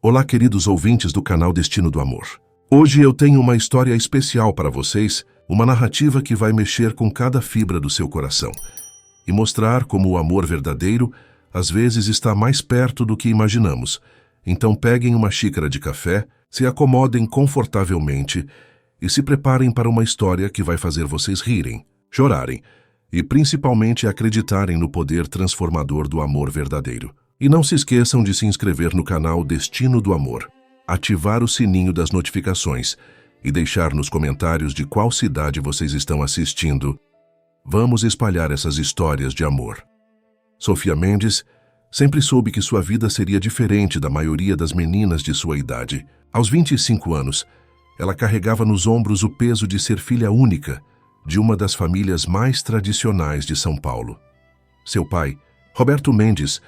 Olá, queridos ouvintes do canal Destino do Amor. Hoje eu tenho uma história especial para vocês, uma narrativa que vai mexer com cada fibra do seu coração e mostrar como o amor verdadeiro às vezes está mais perto do que imaginamos. Então peguem uma xícara de café, se acomodem confortavelmente e se preparem para uma história que vai fazer vocês rirem, chorarem e principalmente acreditarem no poder transformador do amor verdadeiro. E não se esqueçam de se inscrever no canal Destino do Amor, ativar o sininho das notificações e deixar nos comentários de qual cidade vocês estão assistindo. Vamos espalhar essas histórias de amor. Sofia Mendes sempre soube que sua vida seria diferente da maioria das meninas de sua idade. Aos 25 anos, ela carregava nos ombros o peso de ser filha única de uma das famílias mais tradicionais de São Paulo. Seu pai, Roberto Mendes,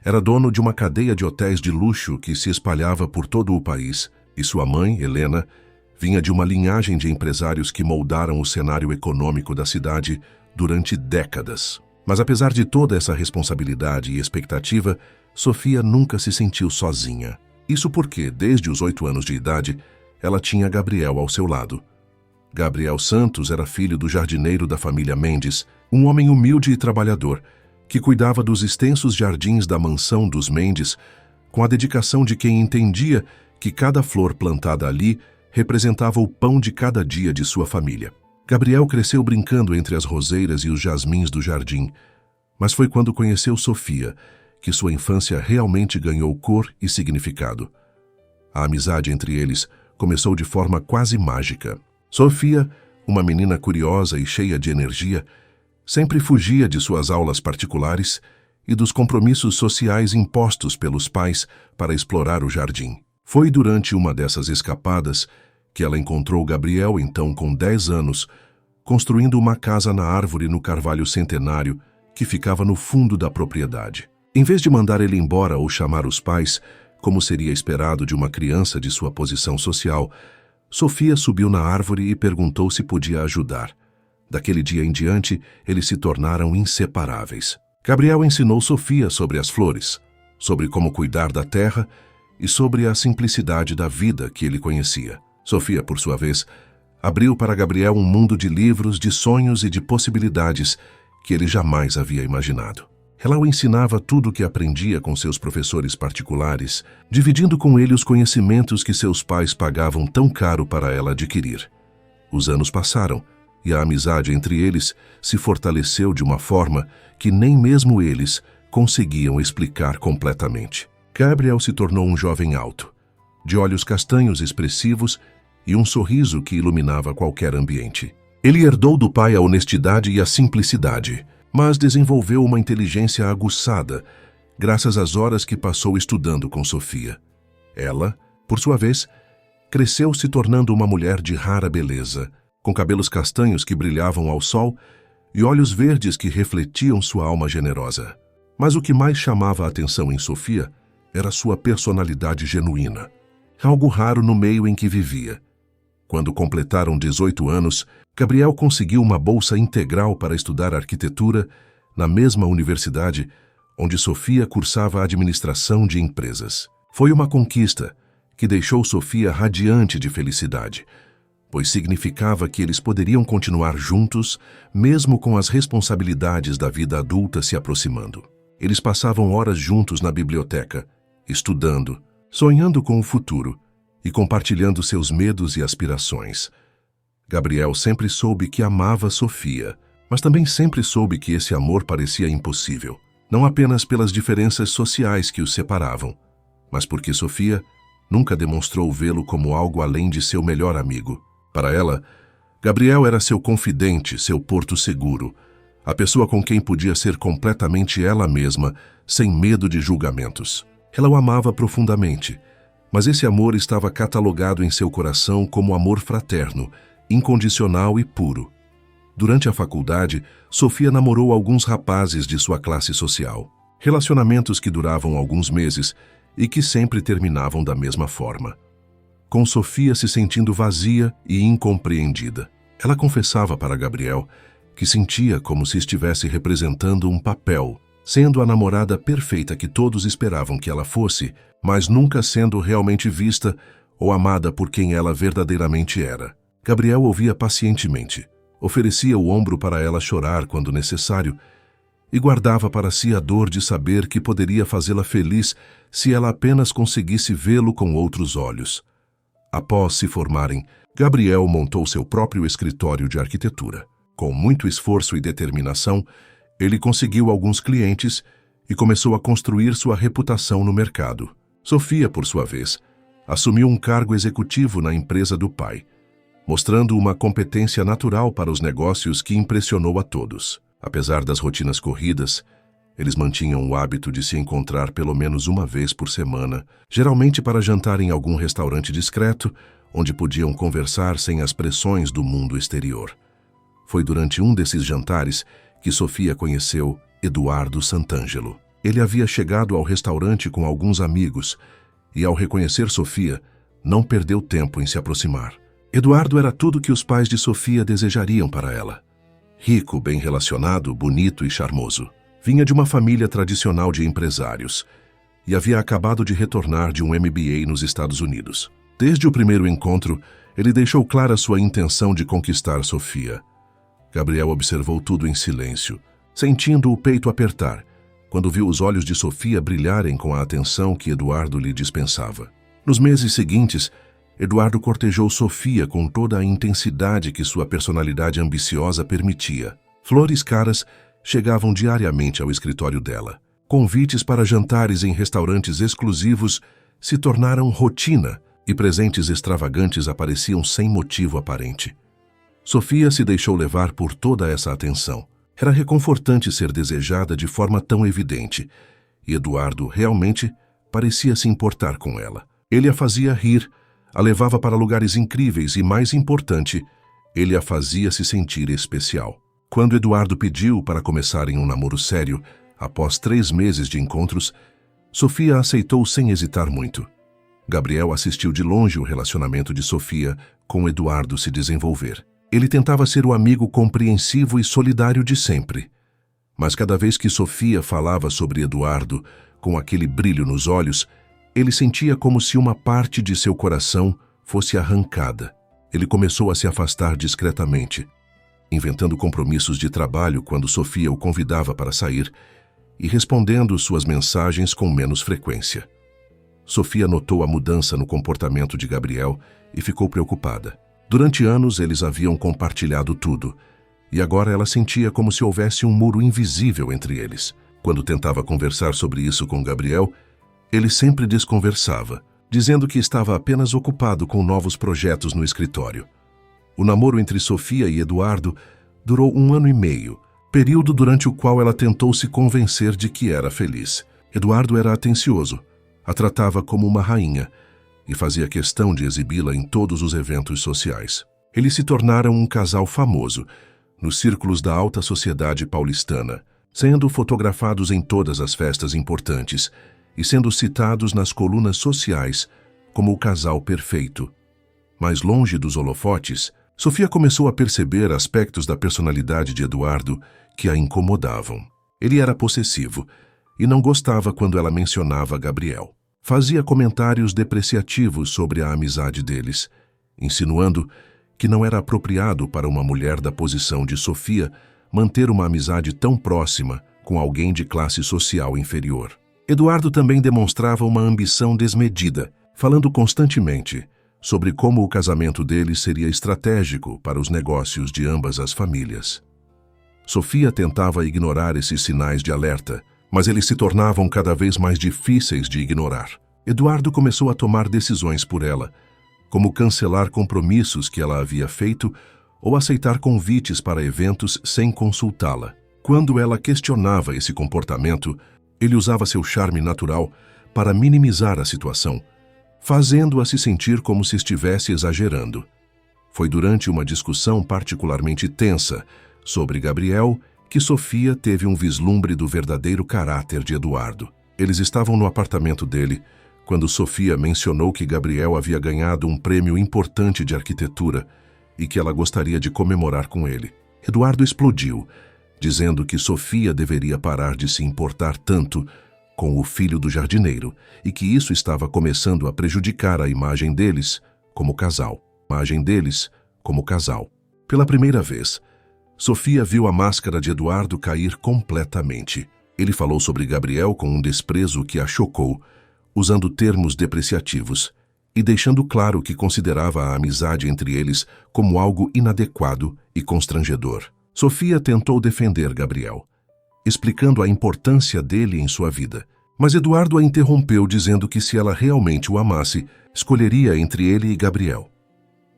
era dono de uma cadeia de hotéis de luxo que se espalhava por todo o país, e sua mãe, Helena, vinha de uma linhagem de empresários que moldaram o cenário econômico da cidade durante décadas. Mas apesar de toda essa responsabilidade e expectativa, Sofia nunca se sentiu sozinha. Isso porque, desde os 8 anos de idade, ela tinha Gabriel ao seu lado. Gabriel Santos era filho do jardineiro da família Mendes, um homem humilde e trabalhador, que cuidava dos extensos jardins da mansão dos Mendes, com a dedicação de quem entendia que cada flor plantada ali representava o pão de cada dia de sua família. Gabriel cresceu brincando entre as roseiras e os jasmins do jardim, mas foi quando conheceu Sofia que sua infância realmente ganhou cor e significado. A amizade entre eles começou de forma quase mágica. Sofia, uma menina curiosa e cheia de energia, sempre fugia de suas aulas particulares e dos compromissos sociais impostos pelos pais para explorar o jardim. Foi durante uma dessas escapadas que ela encontrou Gabriel, então com 10 anos, construindo uma casa na árvore no carvalho centenário que ficava no fundo da propriedade. Em vez de mandar ele embora ou chamar os pais, como seria esperado de uma criança de sua posição social, Sofia subiu na árvore e perguntou se podia ajudar. Daquele dia em diante, eles se tornaram inseparáveis. Gabriel ensinou Sofia sobre as flores, sobre como cuidar da terra e sobre a simplicidade da vida que ele conhecia. Sofia, por sua vez, abriu para Gabriel um mundo de livros, de sonhos e de possibilidades que ele jamais havia imaginado. Ela o ensinava tudo o que aprendia com seus professores particulares, dividindo com ele os conhecimentos que seus pais pagavam tão caro para ela adquirir. Os anos passaram e a amizade entre eles se fortaleceu de uma forma que nem mesmo eles conseguiam explicar completamente. Gabriel se tornou um jovem alto, de olhos castanhos expressivos e um sorriso que iluminava qualquer ambiente. Ele herdou do pai a honestidade e a simplicidade, mas desenvolveu uma inteligência aguçada, graças às horas que passou estudando com Sofia. Ela, por sua vez, cresceu se tornando uma mulher de rara beleza, com cabelos castanhos que brilhavam ao sol e olhos verdes que refletiam sua alma generosa. Mas o que mais chamava a atenção em Sofia era sua personalidade genuína, algo raro no meio em que vivia. Quando completaram 18 anos, Gabriel conseguiu uma bolsa integral para estudar arquitetura na mesma universidade onde Sofia cursava administração de empresas. Foi uma conquista que deixou Sofia radiante de felicidade, pois significava que eles poderiam continuar juntos mesmo com as responsabilidades da vida adulta se aproximando. Eles passavam horas juntos na biblioteca, estudando, sonhando com o futuro e compartilhando seus medos e aspirações. Gabriel sempre soube que amava Sofia, mas também sempre soube que esse amor parecia impossível, não apenas pelas diferenças sociais que os separavam, mas porque Sofia nunca demonstrou vê-lo como algo além de seu melhor amigo. Para ela, Gabriel era seu confidente, seu porto seguro, a pessoa com quem podia ser completamente ela mesma, sem medo de julgamentos. Ela o amava profundamente, mas esse amor estava catalogado em seu coração como amor fraterno, incondicional e puro. Durante a faculdade, Sofia namorou alguns rapazes de sua classe social. Relacionamentos que duravam alguns meses e que sempre terminavam da mesma forma. Com Sofia se sentindo vazia e incompreendida. Ela confessava para Gabriel que sentia como se estivesse representando um papel, sendo a namorada perfeita que todos esperavam que ela fosse, mas nunca sendo realmente vista ou amada por quem ela verdadeiramente era. Gabriel ouvia pacientemente, oferecia o ombro para ela chorar quando necessário e guardava para si a dor de saber que poderia fazê-la feliz se ela apenas conseguisse vê-lo com outros olhos. Após se formarem, Gabriel montou seu próprio escritório de arquitetura. Com muito esforço e determinação, ele conseguiu alguns clientes e começou a construir sua reputação no mercado. Sofia, por sua vez, assumiu um cargo executivo na empresa do pai, mostrando uma competência natural para os negócios que impressionou a todos. Apesar das rotinas corridas, eles mantinham o hábito de se encontrar pelo menos uma vez por semana, geralmente para jantar em algum restaurante discreto, onde podiam conversar sem as pressões do mundo exterior. Foi durante um desses jantares que Sofia conheceu Eduardo Santangelo. Ele havia chegado ao restaurante com alguns amigos e, ao reconhecer Sofia, não perdeu tempo em se aproximar. Eduardo era tudo que os pais de Sofia desejariam para ela. Rico, bem relacionado, bonito e charmoso. Vinha de uma família tradicional de empresários e havia acabado de retornar de um MBA nos Estados Unidos. Desde o primeiro encontro, ele deixou clara sua intenção de conquistar Sofia. Gabriel observou tudo em silêncio, sentindo o peito apertar, quando viu os olhos de Sofia brilharem com a atenção que Eduardo lhe dispensava. Nos meses seguintes, Eduardo cortejou Sofia com toda a intensidade que sua personalidade ambiciosa permitia. Flores caras chegavam diariamente ao escritório dela. Convites para jantares em restaurantes exclusivos se tornaram rotina e presentes extravagantes apareciam sem motivo aparente. Sofia se deixou levar por toda essa atenção. Era reconfortante ser desejada de forma tão evidente, e Eduardo realmente parecia se importar com ela. Ele a fazia rir, a levava para lugares incríveis e, mais importante, ele a fazia se sentir especial. Quando Eduardo pediu para começarem um namoro sério, após 3 meses de encontros, Sofia aceitou sem hesitar muito. Gabriel assistiu de longe o relacionamento de Sofia com Eduardo se desenvolver. Ele tentava ser o amigo compreensivo e solidário de sempre. Mas cada vez que Sofia falava sobre Eduardo, com aquele brilho nos olhos, ele sentia como se uma parte de seu coração fosse arrancada. Ele começou a se afastar discretamente, inventando compromissos de trabalho quando Sofia o convidava para sair e respondendo suas mensagens com menos frequência. Sofia notou a mudança no comportamento de Gabriel e ficou preocupada. Durante anos eles haviam compartilhado tudo, e agora ela sentia como se houvesse um muro invisível entre eles. Quando tentava conversar sobre isso com Gabriel, ele sempre desconversava, dizendo que estava apenas ocupado com novos projetos no escritório. O namoro entre Sofia e Eduardo durou 1 ano e meio, período durante o qual ela tentou se convencer de que era feliz. Eduardo era atencioso, a tratava como uma rainha e fazia questão de exibi-la em todos os eventos sociais. Eles se tornaram um casal famoso nos círculos da alta sociedade paulistana, sendo fotografados em todas as festas importantes e sendo citados nas colunas sociais como o casal perfeito. Mais longe dos holofotes, Sofia começou a perceber aspectos da personalidade de Eduardo que a incomodavam. Ele era possessivo e não gostava quando ela mencionava Gabriel. Fazia comentários depreciativos sobre a amizade deles, insinuando que não era apropriado para uma mulher da posição de Sofia manter uma amizade tão próxima com alguém de classe social inferior. Eduardo também demonstrava uma ambição desmedida, falando constantemente sobre como o casamento deles seria estratégico para os negócios de ambas as famílias. Sofia tentava ignorar esses sinais de alerta, mas eles se tornavam cada vez mais difíceis de ignorar. Eduardo começou a tomar decisões por ela, como cancelar compromissos que ela havia feito ou aceitar convites para eventos sem consultá-la. Quando ela questionava esse comportamento, ele usava seu charme natural para minimizar a situação, fazendo-a se sentir como se estivesse exagerando. Foi durante uma discussão particularmente tensa sobre Gabriel que Sofia teve um vislumbre do verdadeiro caráter de Eduardo. Eles estavam no apartamento dele quando Sofia mencionou que Gabriel havia ganhado um prêmio importante de arquitetura e que ela gostaria de comemorar com ele. Eduardo explodiu, dizendo que Sofia deveria parar de se importar tanto com o filho do jardineiro e que isso estava começando a prejudicar a imagem deles como casal. Pela primeira vez, Sofia viu a máscara de Eduardo cair completamente. Ele falou sobre Gabriel com um desprezo que a chocou, usando termos depreciativos e deixando claro que considerava a amizade entre eles como algo inadequado e constrangedor. Sofia tentou defender Gabriel, explicando a importância dele em sua vida. Mas Eduardo a interrompeu dizendo que se ela realmente o amasse, escolheria entre ele e Gabriel.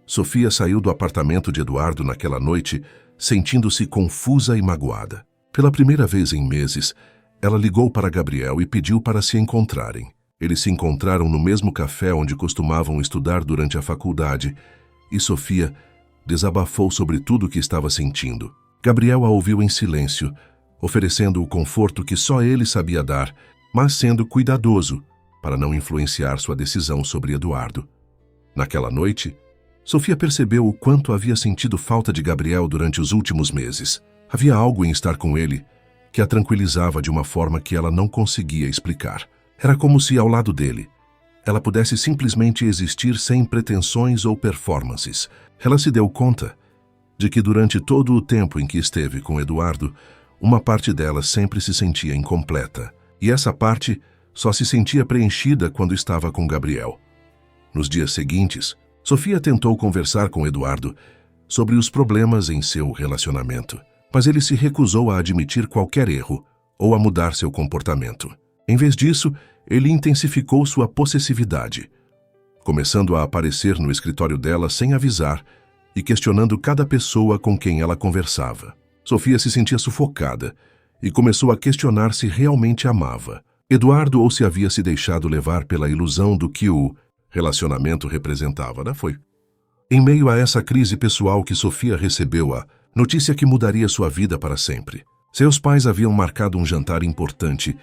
Sofia saiu do apartamento de Eduardo naquela noite, sentindo-se confusa e magoada. Pela primeira vez em meses, ela ligou para Gabriel e pediu para se encontrarem. Eles se encontraram no mesmo café onde costumavam estudar durante a faculdade, e Sofia desabafou sobre tudo o que estava sentindo. Gabriel a ouviu em silêncio, oferecendo o conforto que só ele sabia dar, mas sendo cuidadoso para não influenciar sua decisão sobre Eduardo. Naquela noite, Sofia percebeu o quanto havia sentido falta de Gabriel durante os últimos meses. Havia algo em estar com ele que a tranquilizava de uma forma que ela não conseguia explicar. Era como se, ao lado dele, ela pudesse simplesmente existir sem pretensões ou performances. Ela se deu conta de que durante todo o tempo em que esteve com Eduardo, uma parte dela sempre se sentia incompleta. E essa parte só se sentia preenchida quando estava com Gabriel. Nos dias seguintes, Sofia tentou conversar com Eduardo sobre os problemas em seu relacionamento, mas ele se recusou a admitir qualquer erro ou a mudar seu comportamento. Em vez disso, ele intensificou sua possessividade, começando a aparecer no escritório dela sem avisar e questionando cada pessoa com quem ela conversava. Sofia se sentia sufocada e começou a questionar se realmente amava Eduardo ou se havia se deixado levar pela ilusão do que o relacionamento representava, não foi? Em meio a essa crise pessoal que Sofia recebeu a notícia que mudaria sua vida para sempre. Seus pais haviam marcado um jantar importante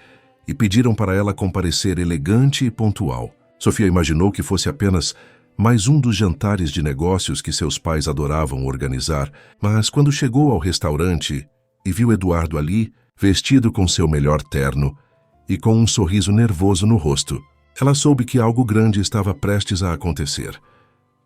e pediram para ela comparecer elegante e pontual. Sofia imaginou que fosse apenas mais um dos jantares de negócios que seus pais adoravam organizar, mas quando chegou ao restaurante e viu Eduardo ali, vestido com seu melhor terno e com um sorriso nervoso no rosto, ela soube que algo grande estava prestes a acontecer.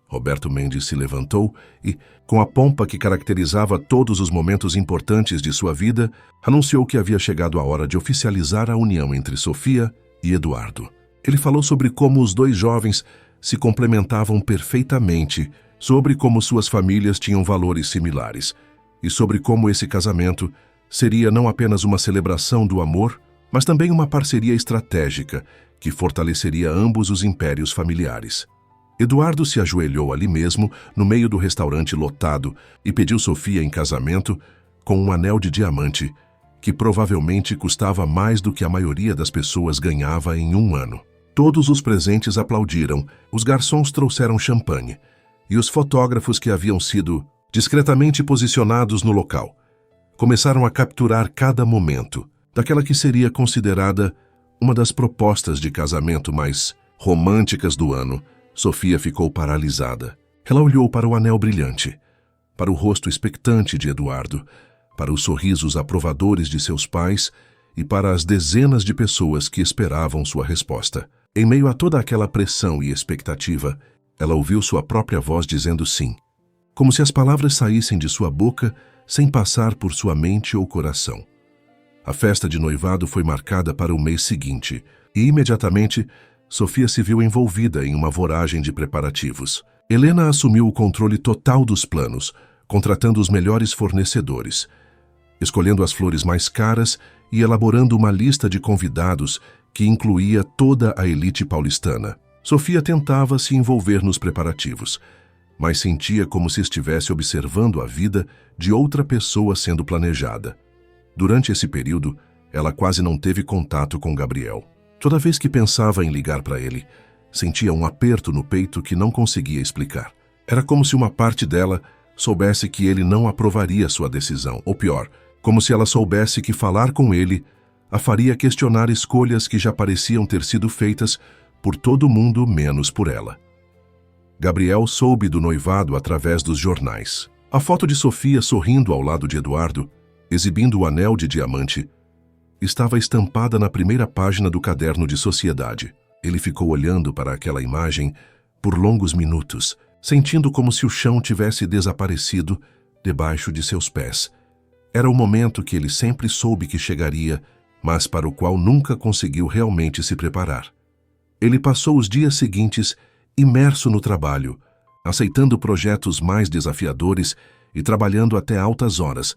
Roberto Mendes se levantou e, com a pompa que caracterizava todos os momentos importantes de sua vida, anunciou que havia chegado a hora de oficializar a união entre Sofia e Eduardo. Ele falou sobre como os dois jovens se complementavam perfeitamente, sobre como suas famílias tinham valores similares e sobre como esse casamento seria não apenas uma celebração do amor, mas também uma parceria estratégica que fortaleceria ambos os impérios familiares. Eduardo se ajoelhou ali mesmo, no meio do restaurante lotado, e pediu Sofia em casamento com um anel de diamante que provavelmente custava mais do que a maioria das pessoas ganhava em um ano. Todos os presentes aplaudiram, os garçons trouxeram champanhe, e os fotógrafos que haviam sido discretamente posicionados no local começaram a capturar cada momento daquela que seria considerada uma das propostas de casamento mais românticas do ano. Sofia ficou paralisada. Ela olhou para o anel brilhante, para o rosto expectante de Eduardo, para os sorrisos aprovadores de seus pais e para as dezenas de pessoas que esperavam sua resposta. Em meio a toda aquela pressão e expectativa, ela ouviu sua própria voz dizendo sim, como se as palavras saíssem de sua boca sem passar por sua mente ou coração. A festa de noivado foi marcada para o mês seguinte, e imediatamente Sofia se viu envolvida em uma voragem de preparativos. Helena assumiu o controle total dos planos, contratando os melhores fornecedores, escolhendo as flores mais caras e elaborando uma lista de convidados que incluía toda a elite paulistana. Sofia tentava se envolver nos preparativos, mas sentia como se estivesse observando a vida de outra pessoa sendo planejada. Durante esse período, ela quase não teve contato com Gabriel. Toda vez que pensava em ligar para ele, sentia um aperto no peito que não conseguia explicar. Era como se uma parte dela soubesse que ele não aprovaria sua decisão, ou pior, como se ela soubesse que falar com ele a faria questionar escolhas que já pareciam ter sido feitas por todo mundo menos por ela. Gabriel soube do noivado através dos jornais. A foto de Sofia sorrindo ao lado de Eduardo exibindo o anel de diamante, estava estampada na primeira página do caderno de sociedade. Ele ficou olhando para aquela imagem por longos minutos, sentindo como se o chão tivesse desaparecido debaixo de seus pés. Era o momento que ele sempre soube que chegaria, mas para o qual nunca conseguiu realmente se preparar. Ele passou os dias seguintes imerso no trabalho, aceitando projetos mais desafiadores e trabalhando até altas horas,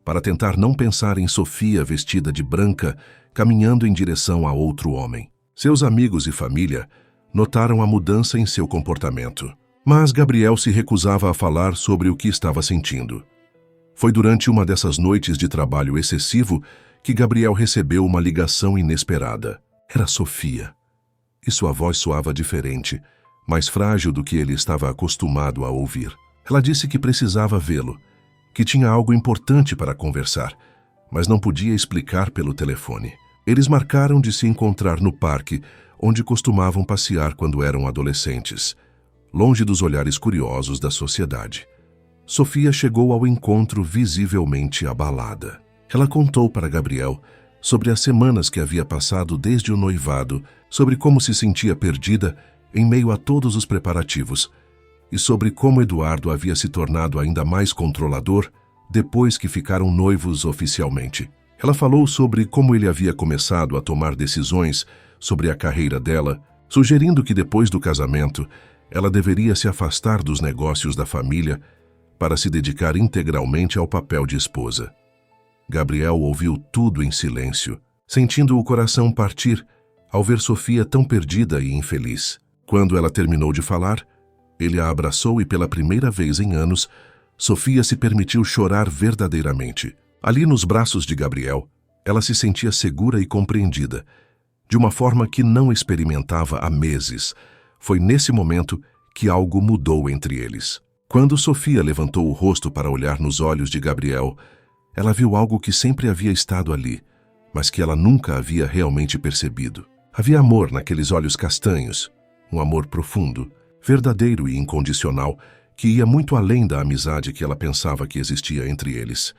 para tentar não pensar em Sofia vestida de branca, caminhando em direção a outro homem. Seus amigos e família notaram a mudança em seu comportamento, mas Gabriel se recusava a falar sobre o que estava sentindo. Foi durante uma dessas noites de trabalho excessivo que Gabriel recebeu uma ligação inesperada. Era Sofia. E sua voz soava diferente, mais frágil do que ele estava acostumado a ouvir. Ela disse que precisava vê-lo, que tinha algo importante para conversar, mas não podia explicar pelo telefone. Eles marcaram de se encontrar no parque, onde costumavam passear quando eram adolescentes, longe dos olhares curiosos da sociedade. Sofia chegou ao encontro visivelmente abalada. Ela contou para Gabriel sobre as semanas que havia passado desde o noivado, sobre como se sentia perdida em meio a todos os preparativos, e sobre como Eduardo havia se tornado ainda mais controlador depois que ficaram noivos oficialmente. Ela falou sobre como ele havia começado a tomar decisões sobre a carreira dela, sugerindo que depois do casamento ela deveria se afastar dos negócios da família para se dedicar integralmente ao papel de esposa. Gabriel ouviu tudo em silêncio, sentindo o coração partir ao ver Sofia tão perdida e infeliz. Quando ela terminou de falar, ele a abraçou e pela primeira vez em anos, Sofia se permitiu chorar verdadeiramente. Ali nos braços de Gabriel, ela se sentia segura e compreendida, de uma forma que não experimentava há meses. Foi nesse momento que algo mudou entre eles. Quando Sofia levantou o rosto para olhar nos olhos de Gabriel, ela viu algo que sempre havia estado ali, mas que ela nunca havia realmente percebido. Havia amor naqueles olhos castanhos, um amor profundo, verdadeiro e incondicional, que ia muito além da amizade que ela pensava que existia entre eles.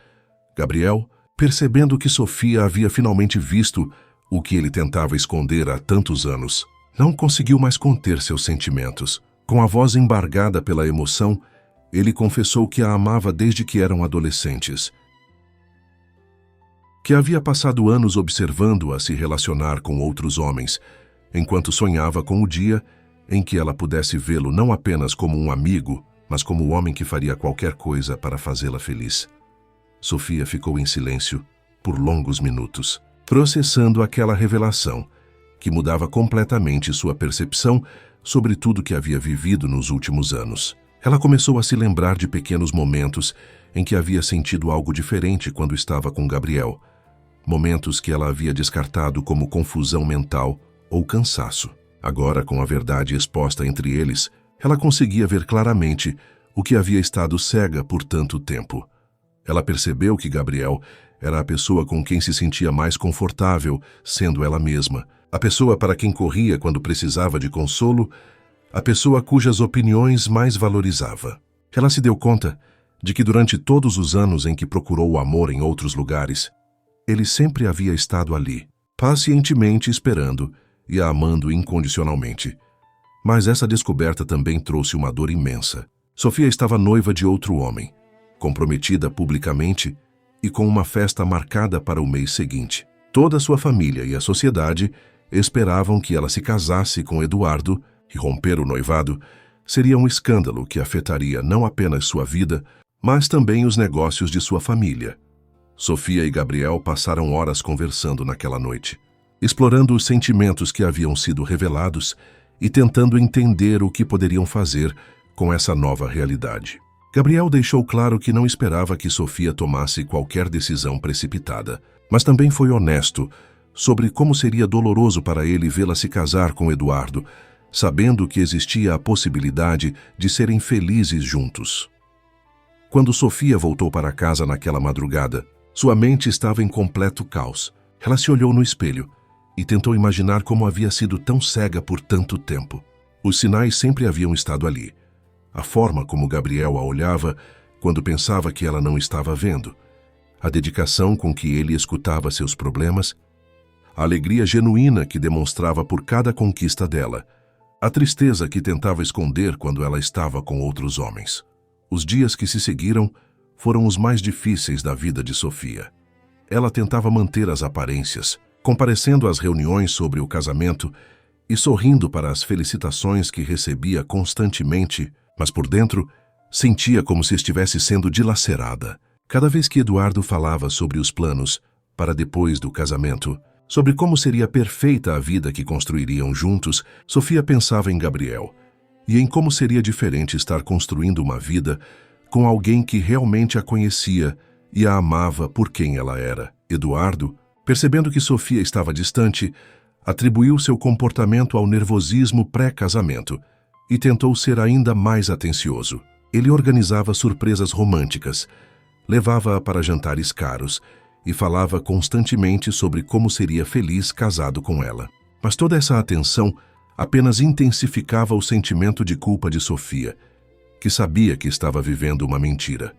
Gabriel, percebendo que Sofia havia finalmente visto o que ele tentava esconder há tantos anos, não conseguiu mais conter seus sentimentos. Com a voz embargada pela emoção, ele confessou que a amava desde que eram adolescentes, que havia passado anos observando-a se relacionar com outros homens, enquanto sonhava com o dia em que ela pudesse vê-lo não apenas como um amigo, mas como um homem que faria qualquer coisa para fazê-la feliz. Sofia ficou em silêncio por longos minutos, processando aquela revelação, que mudava completamente sua percepção sobre tudo que havia vivido nos últimos anos. Ela começou a se lembrar de pequenos momentos em que havia sentido algo diferente quando estava com Gabriel, momentos que ela havia descartado como confusão mental ou cansaço. Agora, com a verdade exposta entre eles, ela conseguia ver claramente o que havia estado cega por tanto tempo. Ela percebeu que Gabriel era a pessoa com quem se sentia mais confortável, sendo ela mesma, a pessoa para quem corria quando precisava de consolo, a pessoa cujas opiniões mais valorizava. Ela se deu conta de que durante todos os anos em que procurou o amor em outros lugares, ele sempre havia estado ali, pacientemente esperando e a amando incondicionalmente. Mas essa descoberta também trouxe uma dor imensa. Sofia estava noiva de outro homem, comprometida publicamente e com uma festa marcada para o mês seguinte. Toda a sua família e a sociedade esperavam que ela se casasse com Eduardo, e romper o noivado seria um escândalo que afetaria não apenas sua vida, mas também os negócios de sua família. Sofia e Gabriel passaram horas conversando naquela noite, explorando os sentimentos que haviam sido revelados e tentando entender o que poderiam fazer com essa nova realidade. Gabriel deixou claro que não esperava que Sofia tomasse qualquer decisão precipitada, mas também foi honesto sobre como seria doloroso para ele vê-la se casar com Eduardo, sabendo que existia a possibilidade de serem felizes juntos. Quando Sofia voltou para casa naquela madrugada, sua mente estava em completo caos. Ela se olhou no espelho e tentou imaginar como havia sido tão cega por tanto tempo. Os sinais sempre haviam estado ali. A forma como Gabriel a olhava quando pensava que ela não estava vendo. a dedicação com que ele escutava seus problemas, a alegria genuína que demonstrava por cada conquista dela, a tristeza que tentava esconder quando ela estava com outros homens. Os dias que se seguiram foram os mais difíceis da vida de Sofia. Ela tentava manter as aparências, comparecendo às reuniões sobre o casamento e sorrindo para as felicitações que recebia constantemente, mas por dentro sentia como se estivesse sendo dilacerada. Cada vez que Eduardo falava sobre os planos para depois do casamento, sobre como seria perfeita a vida que construiriam juntos, Sofia pensava em Gabriel e em como seria diferente estar construindo uma vida com alguém que realmente a conhecia e a amava por quem ela era. Eduardo, percebendo que Sofia estava distante, atribuiu seu comportamento ao nervosismo pré-casamento e tentou ser ainda mais atencioso. Ele organizava surpresas românticas, levava-a para jantares caros e falava constantemente sobre como seria feliz casado com ela. Mas toda essa atenção apenas intensificava o sentimento de culpa de Sofia, que sabia que estava vivendo uma mentira.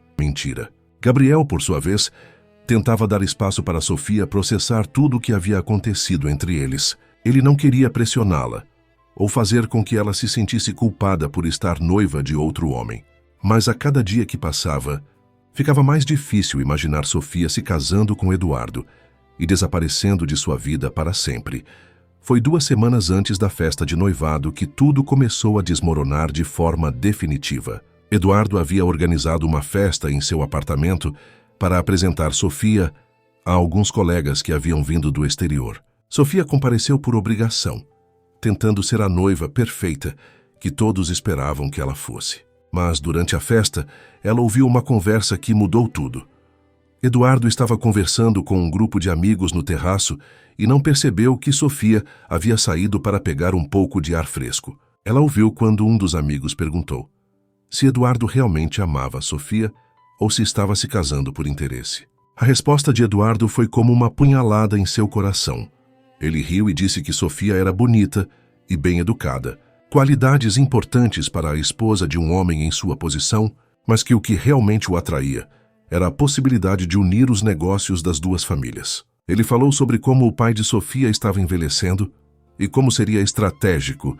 Gabriel, por sua vez, tentava dar espaço para Sofia processar tudo o que havia acontecido entre eles. Ele não queria pressioná-la ou fazer com que ela se sentisse culpada por estar noiva de outro homem. Mas a cada dia que passava, ficava mais difícil imaginar Sofia se casando com Eduardo e desaparecendo de sua vida para sempre. Foi 2 semanas antes da festa de noivado que tudo começou a desmoronar de forma definitiva. Eduardo havia organizado uma festa em seu apartamento para apresentar Sofia a alguns colegas que haviam vindo do exterior. Sofia compareceu por obrigação, tentando ser a noiva perfeita que todos esperavam que ela fosse. Mas, durante a festa, ela ouviu uma conversa que mudou tudo. Eduardo estava conversando com um grupo de amigos no terraço e não percebeu que Sofia havia saído para pegar um pouco de ar fresco. Ela ouviu quando um dos amigos perguntou se Eduardo realmente amava Sofia ou se estava se casando por interesse. A resposta de Eduardo foi como uma punhalada em seu coração. Ele riu e disse que Sofia era bonita e bem educada, qualidades importantes para a esposa de um homem em sua posição, mas que o que realmente o atraía era a possibilidade de unir os negócios das duas famílias. Ele falou sobre como o pai de Sofia estava envelhecendo e como seria estratégico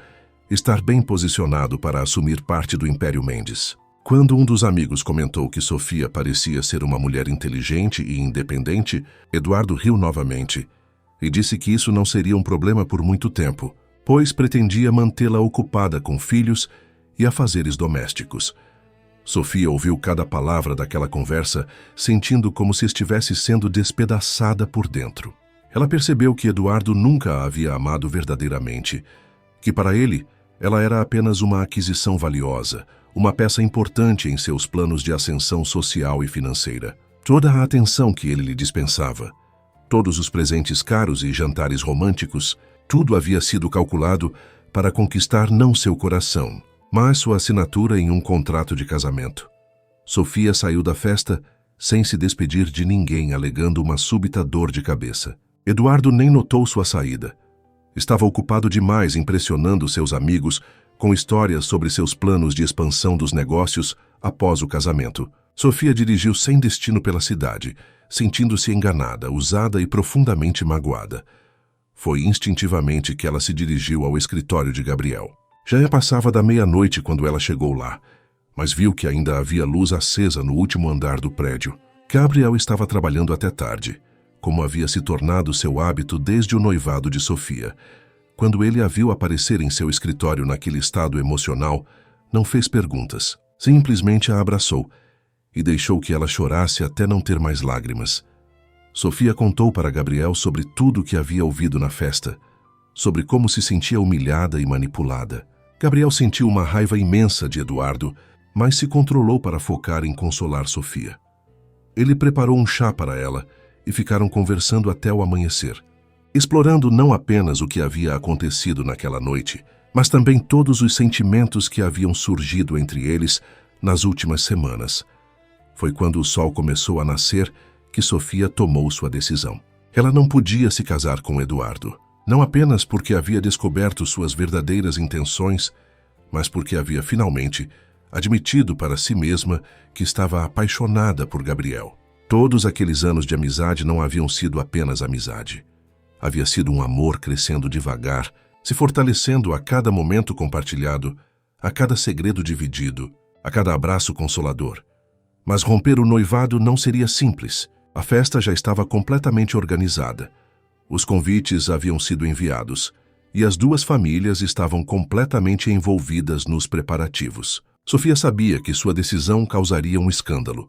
estar bem posicionado para assumir parte do Império Mendes. Quando um dos amigos comentou que Sofia parecia ser uma mulher inteligente e independente, Eduardo riu novamente e disse que isso não seria um problema por muito tempo, pois pretendia mantê-la ocupada com filhos e afazeres domésticos. Sofia ouviu cada palavra daquela conversa, sentindo como se estivesse sendo despedaçada por dentro. Ela percebeu que Eduardo nunca a havia amado verdadeiramente, que para ele ela era apenas uma aquisição valiosa, uma peça importante em seus planos de ascensão social e financeira. Toda a atenção que ele lhe dispensava, todos os presentes caros e jantares românticos, tudo havia sido calculado para conquistar não seu coração, mas sua assinatura em um contrato de casamento. Sofia saiu da festa sem se despedir de ninguém, alegando uma súbita dor de cabeça. Eduardo nem notou sua saída. Estava ocupado demais impressionando seus amigos com histórias sobre seus planos de expansão dos negócios após o casamento. Sofia dirigiu sem destino pela cidade, sentindo-se enganada, usada e profundamente magoada. Foi instintivamente que ela se dirigiu ao escritório de Gabriel. Já passava da meia-noite quando ela chegou lá, mas viu que ainda havia luz acesa no último andar do prédio. Gabriel estava trabalhando até tarde, como havia se tornado seu hábito desde o noivado de Sofia. Quando ele a viu aparecer em seu escritório naquele estado emocional, não fez perguntas, simplesmente a abraçou e deixou que ela chorasse até não ter mais lágrimas. Sofia contou para Gabriel sobre tudo o que havia ouvido na festa, sobre como se sentia humilhada e manipulada. Gabriel sentiu uma raiva imensa de Eduardo, mas se controlou para focar em consolar Sofia. Ele preparou um chá para ela e ficaram conversando até o amanhecer, explorando não apenas o que havia acontecido naquela noite, mas também todos os sentimentos que haviam surgido entre eles nas últimas semanas. Foi quando o sol começou a nascer que Sofia tomou sua decisão. Ela não podia se casar com Eduardo, não apenas porque havia descoberto suas verdadeiras intenções, mas porque havia finalmente admitido para si mesma que estava apaixonada por Gabriel. Todos aqueles anos de amizade não haviam sido apenas amizade. Havia sido um amor crescendo devagar, se fortalecendo a cada momento compartilhado, a cada segredo dividido, a cada abraço consolador. Mas romper o noivado não seria simples. A festa já estava completamente organizada. Os convites haviam sido enviados, e as duas famílias estavam completamente envolvidas nos preparativos. Sofia sabia que sua decisão causaria um escândalo,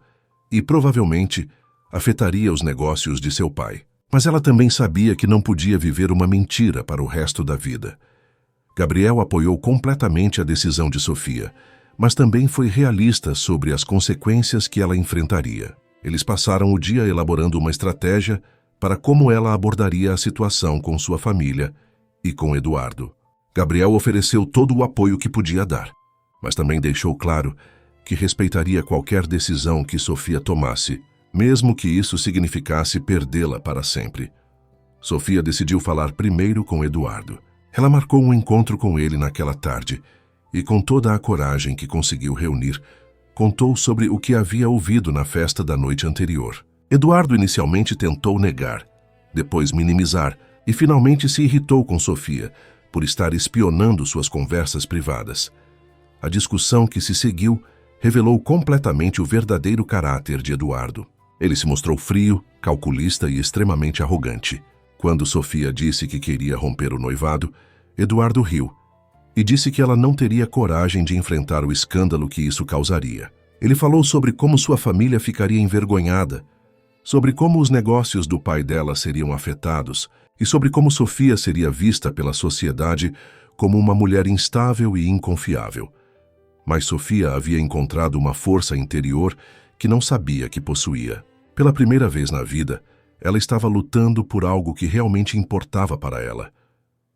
e provavelmente afetaria os negócios de seu pai. Mas ela também sabia que não podia viver uma mentira para o resto da vida. Gabriel apoiou completamente a decisão de Sofia, mas também foi realista sobre as consequências que ela enfrentaria. Eles passaram o dia elaborando uma estratégia para como ela abordaria a situação com sua família e com Eduardo. Gabriel ofereceu todo o apoio que podia dar, mas também deixou claro que respeitaria qualquer decisão que Sofia tomasse, mesmo que isso significasse perdê-la para sempre. Sofia decidiu falar primeiro com Eduardo. Ela marcou um encontro com ele naquela tarde e, com toda a coragem que conseguiu reunir, contou sobre o que havia ouvido na festa da noite anterior. Eduardo inicialmente tentou negar, depois minimizar e finalmente se irritou com Sofia por estar espionando suas conversas privadas. A discussão que se seguiu revelou completamente o verdadeiro caráter de Eduardo. Ele se mostrou frio, calculista e extremamente arrogante. Quando Sofia disse que queria romper o noivado, Eduardo riu e disse que ela não teria coragem de enfrentar o escândalo que isso causaria. Ele falou sobre como sua família ficaria envergonhada, sobre como os negócios do pai dela seriam afetados e sobre como Sofia seria vista pela sociedade como uma mulher instável e inconfiável. Mas Sofia havia encontrado uma força interior que não sabia que possuía. Pela primeira vez na vida, ela estava lutando por algo que realmente importava para ela.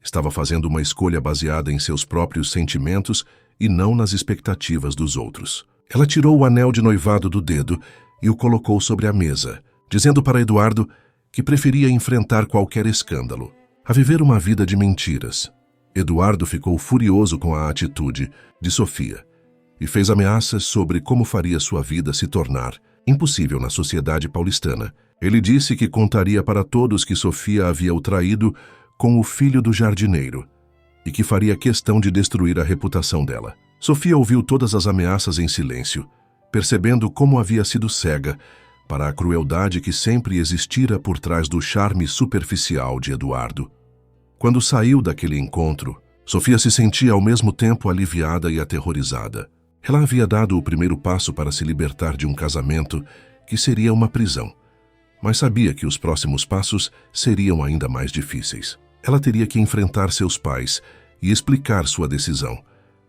Estava fazendo uma escolha baseada em seus próprios sentimentos e não nas expectativas dos outros. Ela tirou o anel de noivado do dedo e o colocou sobre a mesa, dizendo para Eduardo que preferia enfrentar qualquer escândalo, a viver uma vida de mentiras. Eduardo ficou furioso com a atitude de Sofia e fez ameaças sobre como faria sua vida se tornar impossível na sociedade paulistana. Ele disse que contaria para todos que Sofia havia o traído com o filho do jardineiro e que faria questão de destruir a reputação dela. Sofia ouviu todas as ameaças em silêncio, percebendo como havia sido cega para a crueldade que sempre existira por trás do charme superficial de Eduardo. Quando saiu daquele encontro, Sofia se sentia ao mesmo tempo aliviada e aterrorizada. Ela havia dado o primeiro passo para se libertar de um casamento que seria uma prisão, mas sabia que os próximos passos seriam ainda mais difíceis. Ela teria que enfrentar seus pais e explicar sua decisão,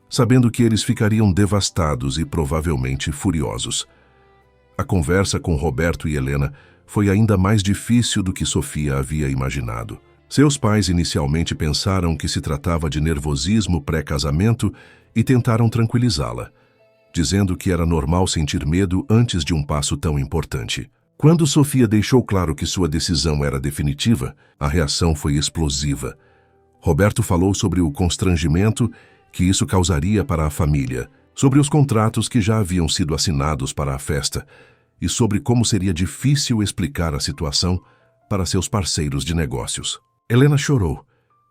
sabendo que eles ficariam devastados e provavelmente furiosos. A conversa com Roberto e Helena foi ainda mais difícil do que Sofia havia imaginado. Seus pais inicialmente pensaram que se tratava de nervosismo pré-casamento e tentaram tranquilizá-la, dizendo que era normal sentir medo antes de um passo tão importante. Quando Sofia deixou claro que sua decisão era definitiva, a reação foi explosiva. Roberto falou sobre o constrangimento que isso causaria para a família, sobre os contratos que já haviam sido assinados para a festa e sobre como seria difícil explicar a situação para seus parceiros de negócios. Helena chorou,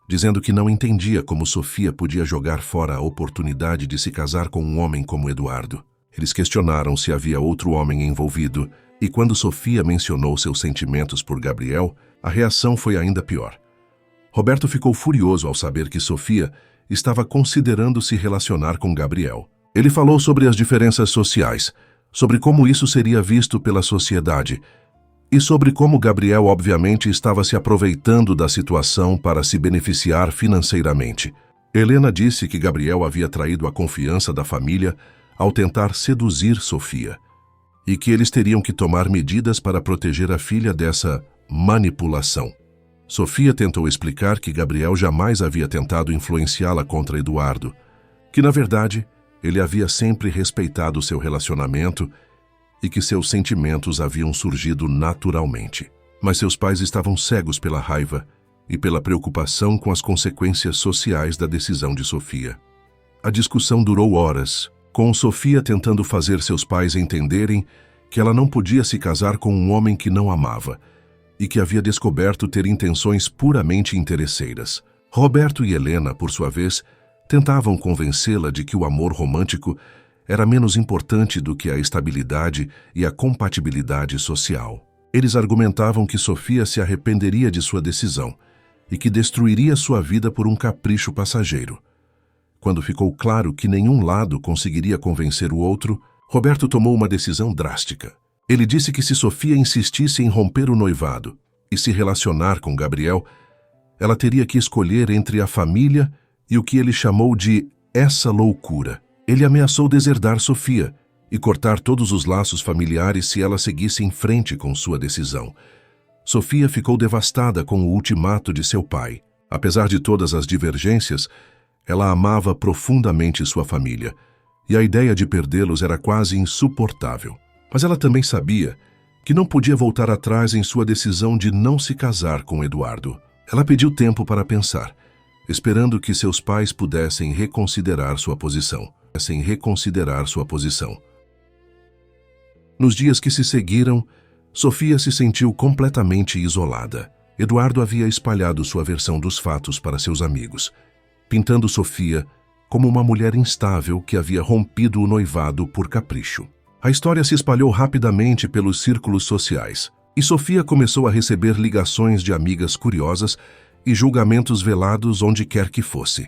dizendo que não entendia como Sofia podia jogar fora a oportunidade de se casar com um homem como Eduardo. Eles questionaram se havia outro homem envolvido, e quando Sofia mencionou seus sentimentos por Gabriel, a reação foi ainda pior. Roberto ficou furioso ao saber que Sofia estava considerando se relacionar com Gabriel. Ele falou sobre as diferenças sociais, sobre como isso seria visto pela sociedade, e sobre como Gabriel obviamente estava se aproveitando da situação para se beneficiar financeiramente. Helena disse que Gabriel havia traído a confiança da família ao tentar seduzir Sofia, e que eles teriam que tomar medidas para proteger a filha dessa manipulação. Sofia tentou explicar que Gabriel jamais havia tentado influenciá-la contra Eduardo, que na verdade ele havia sempre respeitado seu relacionamento e que seus sentimentos haviam surgido naturalmente. Mas seus pais estavam cegos pela raiva e pela preocupação com as consequências sociais da decisão de Sofia. A discussão durou horas, com Sofia tentando fazer seus pais entenderem que ela não podia se casar com um homem que não amava e que havia descoberto ter intenções puramente interesseiras. Roberto e Helena, por sua vez, tentavam convencê-la de que o amor romântico era menos importante do que a estabilidade e a compatibilidade social. Eles argumentavam que Sofia se arrependeria de sua decisão e que destruiria sua vida por um capricho passageiro. Quando ficou claro que nenhum lado conseguiria convencer o outro, Roberto tomou uma decisão drástica. Ele disse que se Sofia insistisse em romper o noivado e se relacionar com Gabriel, ela teria que escolher entre a família e o que ele chamou de essa loucura. Ele ameaçou deserdar Sofia e cortar todos os laços familiares se ela seguisse em frente com sua decisão. Sofia ficou devastada com o ultimato de seu pai. Apesar de todas as divergências, ela amava profundamente sua família, e a ideia de perdê-los era quase insuportável. Mas ela também sabia que não podia voltar atrás em sua decisão de não se casar com Eduardo. Ela pediu tempo para pensar, esperando que seus pais pudessem reconsiderar sua posição. Nos dias que se seguiram, Sofia se sentiu completamente isolada. Eduardo havia espalhado sua versão dos fatos para seus amigos, pintando Sofia como uma mulher instável que havia rompido o noivado por capricho. A história se espalhou rapidamente pelos círculos sociais, e Sofia começou a receber ligações de amigas curiosas e julgamentos velados onde quer que fosse.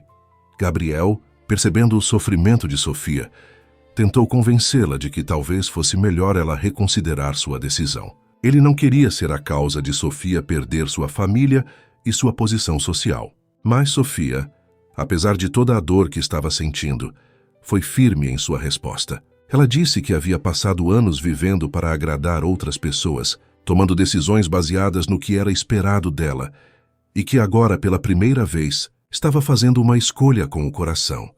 Gabriel, percebendo o sofrimento de Sofia, tentou convencê-la de que talvez fosse melhor ela reconsiderar sua decisão. Ele não queria ser a causa de Sofia perder sua família e sua posição social. Mas Sofia, apesar de toda a dor que estava sentindo, foi firme em sua resposta. Ela disse que havia passado anos vivendo para agradar outras pessoas, tomando decisões baseadas no que era esperado dela, e que agora, pela primeira vez, estava fazendo uma escolha com o coração.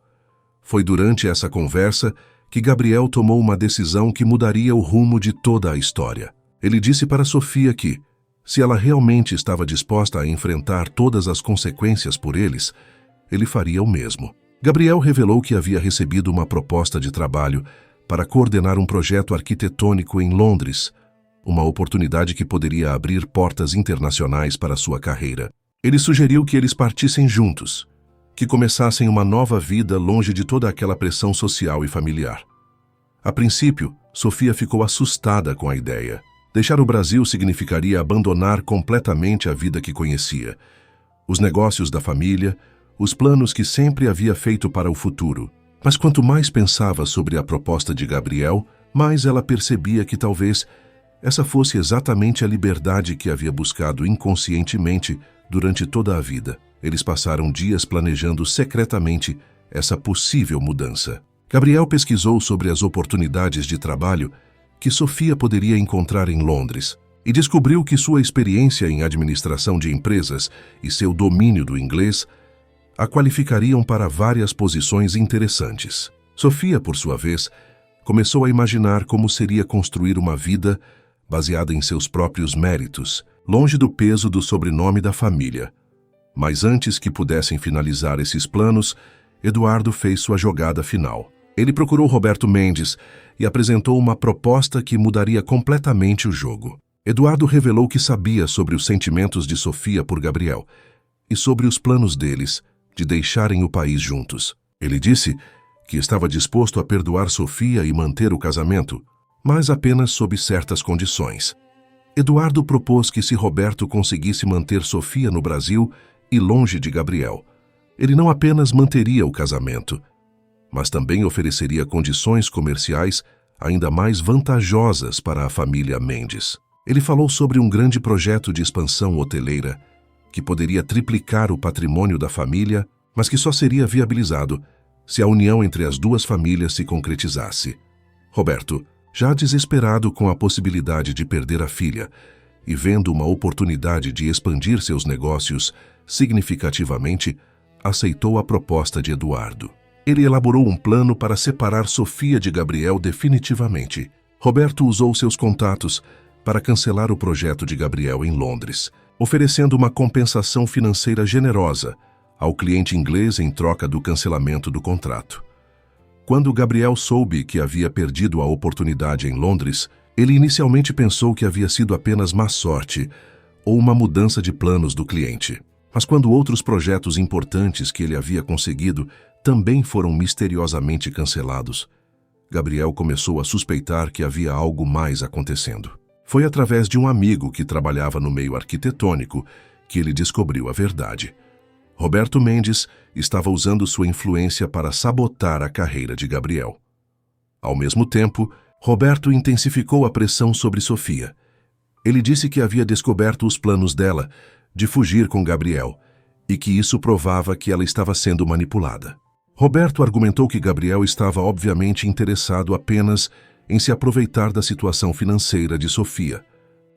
Foi durante essa conversa que Gabriel tomou uma decisão que mudaria o rumo de toda a história. Ele disse para Sofia que, se ela realmente estava disposta a enfrentar todas as consequências por eles, ele faria o mesmo. Gabriel revelou que havia recebido uma proposta de trabalho para coordenar um projeto arquitetônico em Londres, uma oportunidade que poderia abrir portas internacionais para sua carreira. Ele sugeriu que eles partissem juntos, que começassem uma nova vida longe de toda aquela pressão social e familiar. A princípio, Sofia ficou assustada com a ideia. Deixar o Brasil significaria abandonar completamente a vida que conhecia, os negócios da família, os planos que sempre havia feito para o futuro. Mas quanto mais pensava sobre a proposta de Gabriel, mais ela percebia que talvez essa fosse exatamente a liberdade que havia buscado inconscientemente durante toda a vida. Eles passaram dias planejando secretamente essa possível mudança. Gabriel pesquisou sobre as oportunidades de trabalho que Sofia poderia encontrar em Londres e descobriu que sua experiência em administração de empresas e seu domínio do inglês a qualificariam para várias posições interessantes. Sofia, por sua vez, começou a imaginar como seria construir uma vida baseada em seus próprios méritos, longe do peso do sobrenome da família. Mas antes que pudessem finalizar esses planos, Eduardo fez sua jogada final. Ele procurou Roberto Mendes e apresentou uma proposta que mudaria completamente o jogo. Eduardo revelou que sabia sobre os sentimentos de Sofia por Gabriel e sobre os planos deles de deixarem o país juntos. Ele disse que estava disposto a perdoar Sofia e manter o casamento, mas apenas sob certas condições. Eduardo propôs que se Roberto conseguisse manter Sofia no Brasil e longe de Gabriel, ele não apenas manteria o casamento, mas também ofereceria condições comerciais ainda mais vantajosas para a família Mendes. Ele falou sobre um grande projeto de expansão hoteleira que poderia triplicar o patrimônio da família, mas que só seria viabilizado se a união entre as duas famílias se concretizasse. Roberto, já desesperado com a possibilidade de perder a filha e vendo uma oportunidade de expandir seus negócios significativamente, aceitou a proposta de Eduardo. Ele elaborou um plano para separar Sofia de Gabriel definitivamente. Roberto usou seus contatos para cancelar o projeto de Gabriel em Londres, oferecendo uma compensação financeira generosa ao cliente inglês em troca do cancelamento do contrato. Quando Gabriel soube que havia perdido a oportunidade em Londres Ele inicialmente pensou que havia sido apenas má sorte ou uma mudança de planos do cliente. Mas quando outros projetos importantes que ele havia conseguido também foram misteriosamente cancelados, Gabriel começou a suspeitar que havia algo mais acontecendo. Foi através de um amigo que trabalhava no meio arquitetônico que ele descobriu a verdade. Roberto Mendes estava usando sua influência para sabotar a carreira de Gabriel. Ao mesmo tempo, Roberto intensificou a pressão sobre Sofia. Ele disse que havia descoberto os planos dela de fugir com Gabriel e que isso provava que ela estava sendo manipulada. Roberto argumentou que Gabriel estava obviamente interessado apenas em se aproveitar da situação financeira de Sofia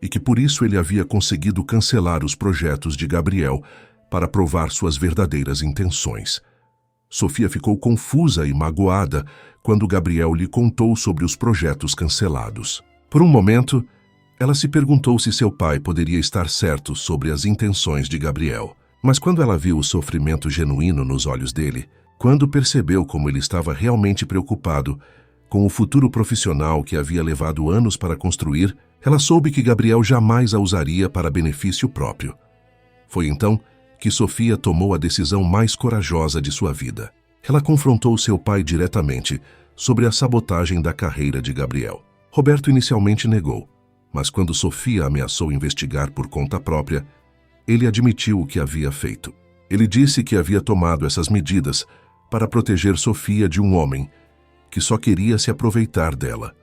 e que por isso ele havia conseguido cancelar os projetos de Gabriel para provar suas verdadeiras intenções. Sofia ficou confusa e magoada quando Gabriel lhe contou sobre os projetos cancelados. Por um momento, ela se perguntou se seu pai poderia estar certo sobre as intenções de Gabriel. Mas quando ela viu o sofrimento genuíno nos olhos dele, quando percebeu como ele estava realmente preocupado com o futuro profissional que havia levado anos para construir, ela soube que Gabriel jamais a usaria para benefício próprio. Foi então que Sofia tomou a decisão mais corajosa de sua vida. Ela confrontou seu pai diretamente sobre a sabotagem da carreira de Gabriel. Roberto inicialmente negou, mas quando Sofia ameaçou investigar por conta própria, ele admitiu o que havia feito. Ele disse que havia tomado essas medidas para proteger Sofia de um homem que só queria se aproveitar dela.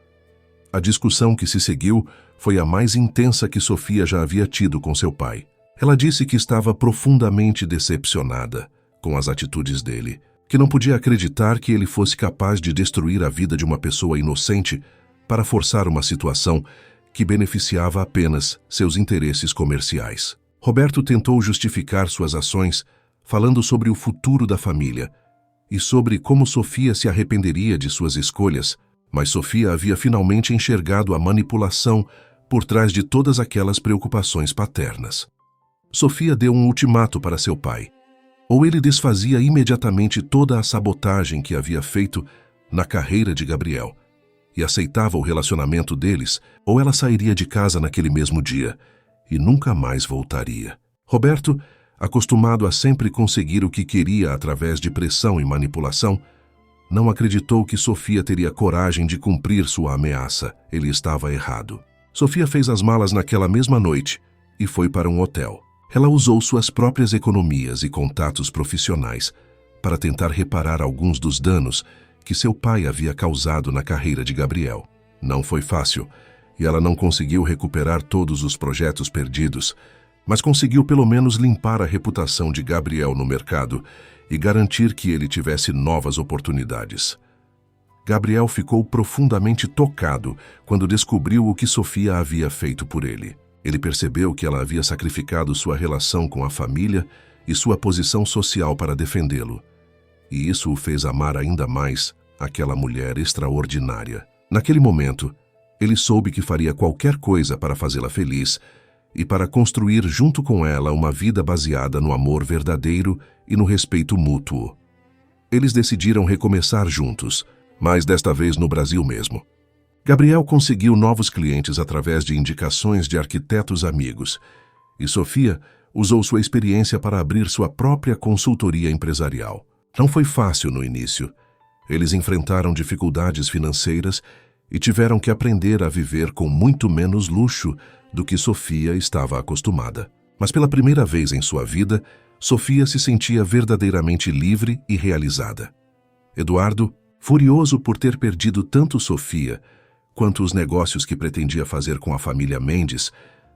A discussão que se seguiu foi a mais intensa que Sofia já havia tido com seu pai. Ela disse que estava profundamente decepcionada com as atitudes dele, que não podia acreditar que ele fosse capaz de destruir a vida de uma pessoa inocente para forçar uma situação que beneficiava apenas seus interesses comerciais. Roberto tentou justificar suas ações, falando sobre o futuro da família e sobre como Sofia se arrependeria de suas escolhas, mas Sofia havia finalmente enxergado a manipulação por trás de todas aquelas preocupações paternas. Sofia deu um ultimato para seu pai. Ou ele desfazia imediatamente toda a sabotagem que havia feito na carreira de Gabriel e aceitava o relacionamento deles, ou ela sairia de casa naquele mesmo dia e nunca mais voltaria. Roberto, acostumado a sempre conseguir o que queria através de pressão e manipulação, não acreditou que Sofia teria coragem de cumprir sua ameaça. Ele estava errado. Sofia fez as malas naquela mesma noite e foi para um hotel. Ela usou suas próprias economias e contatos profissionais para tentar reparar alguns dos danos que seu pai havia causado na carreira de Gabriel. Não foi fácil, e ela não conseguiu recuperar todos os projetos perdidos, mas conseguiu pelo menos limpar a reputação de Gabriel no mercado e garantir que ele tivesse novas oportunidades. Gabriel ficou profundamente tocado quando descobriu o que Sofia havia feito por ele. Ele percebeu que ela havia sacrificado sua relação com a família e sua posição social para defendê-lo, e isso o fez amar ainda mais aquela mulher extraordinária. Naquele momento, ele soube que faria qualquer coisa para fazê-la feliz e para construir junto com ela uma vida baseada no amor verdadeiro e no respeito mútuo. Eles decidiram recomeçar juntos, mas desta vez no Brasil mesmo. Gabriel conseguiu novos clientes através de indicações de arquitetos amigos, e Sofia usou sua experiência para abrir sua própria consultoria empresarial. Não foi fácil no início. Eles enfrentaram dificuldades financeiras e tiveram que aprender a viver com muito menos luxo do que Sofia estava acostumada. Mas pela primeira vez em sua vida, Sofia se sentia verdadeiramente livre e realizada. Eduardo, furioso por ter perdido tanto Sofia quanto os negócios que pretendia fazer com a família Mendes,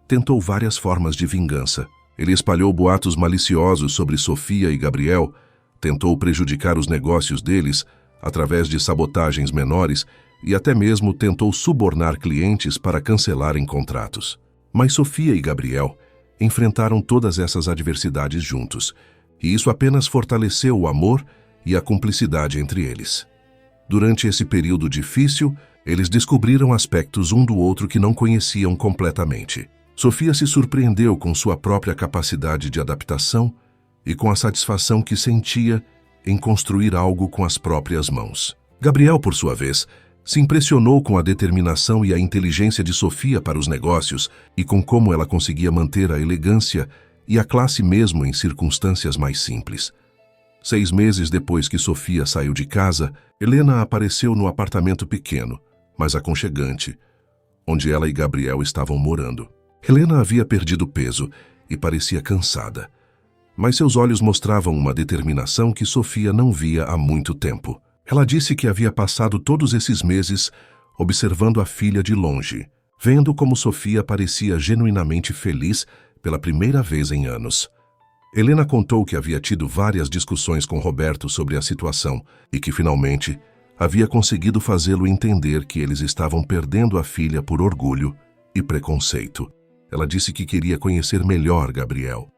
tentou várias formas de vingança. Ele espalhou boatos maliciosos sobre Sofia e Gabriel, tentou prejudicar os negócios deles através de sabotagens menores e até mesmo tentou subornar clientes para cancelarem contratos. Mas Sofia e Gabriel enfrentaram todas essas adversidades juntos, e isso apenas fortaleceu o amor e a cumplicidade entre eles. Durante esse período difícil, eles descobriram aspectos um do outro que não conheciam completamente. Sofia se surpreendeu com sua própria capacidade de adaptação e com a satisfação que sentia em construir algo com as próprias mãos. Gabriel, por sua vez, Se impressionou com a determinação e a inteligência de Sofia para os negócios e com como ela conseguia manter a elegância e a classe mesmo em circunstâncias mais simples. 6 meses depois que Sofia saiu de casa, Helena apareceu no apartamento pequeno, mas aconchegante, onde ela e Gabriel estavam morando. Helena havia perdido peso e parecia cansada, mas seus olhos mostravam uma determinação que Sofia não via há muito tempo. Ela disse que havia passado todos esses meses observando a filha de longe, vendo como Sofia parecia genuinamente feliz pela primeira vez em anos. Helena contou que havia tido várias discussões com Roberto sobre a situação e que, finalmente, havia conseguido fazê-lo entender que eles estavam perdendo a filha por orgulho e preconceito. Ela disse que queria conhecer melhor Gabriel,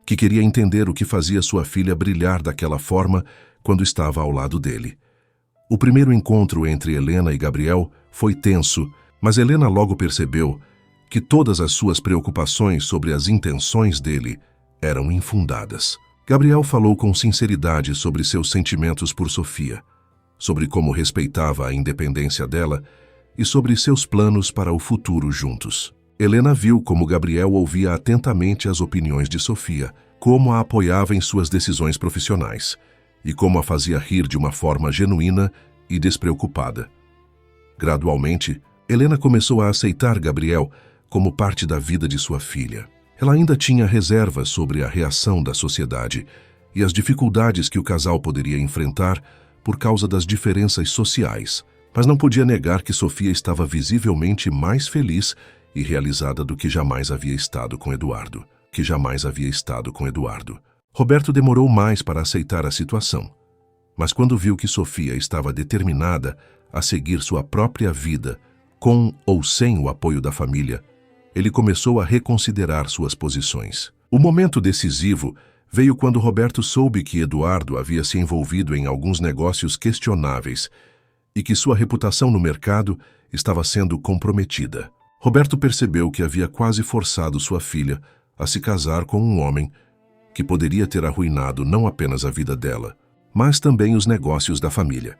que queria entender o que fazia sua filha brilhar daquela forma quando estava ao lado dele. O primeiro encontro entre Helena e Gabriel foi tenso, mas Helena logo percebeu que todas as suas preocupações sobre as intenções dele eram infundadas. Gabriel falou com sinceridade sobre seus sentimentos por Sofia, sobre como respeitava a independência dela e sobre seus planos para o futuro juntos. Helena viu como Gabriel ouvia atentamente as opiniões de Sofia, como a apoiava em suas decisões profissionais e como a fazia rir de uma forma genuína e despreocupada. Gradualmente, Helena começou a aceitar Gabriel como parte da vida de sua filha. Ela ainda tinha reservas sobre a reação da sociedade e as dificuldades que o casal poderia enfrentar por causa das diferenças sociais, mas não podia negar que Sofia estava visivelmente mais feliz e realizada do que jamais havia estado com Eduardo. Roberto demorou mais para aceitar a situação, mas quando viu que Sofia estava determinada a seguir sua própria vida, com ou sem o apoio da família, ele começou a reconsiderar suas posições. O momento decisivo veio quando Roberto soube que Eduardo havia se envolvido em alguns negócios questionáveis e que sua reputação no mercado estava sendo comprometida. Roberto percebeu que havia quase forçado sua filha a se casar com um homem que poderia ter arruinado não apenas a vida dela, mas também os negócios da família.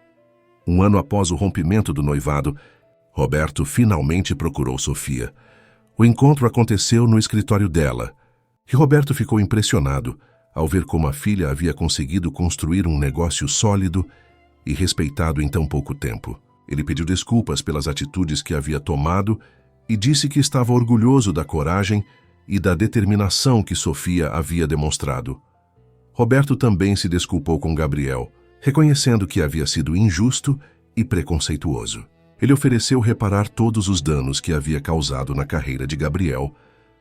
Um ano após o rompimento do noivado, Roberto finalmente procurou Sofia. O encontro aconteceu no escritório dela, e Roberto ficou impressionado ao ver como a filha havia conseguido construir um negócio sólido e respeitado em tão pouco tempo. Ele pediu desculpas pelas atitudes que havia tomado e disse que estava orgulhoso da coragem e da determinação que Sofia havia demonstrado. Roberto também se desculpou com Gabriel, reconhecendo que havia sido injusto e preconceituoso. Ele ofereceu reparar todos os danos que havia causado na carreira de Gabriel,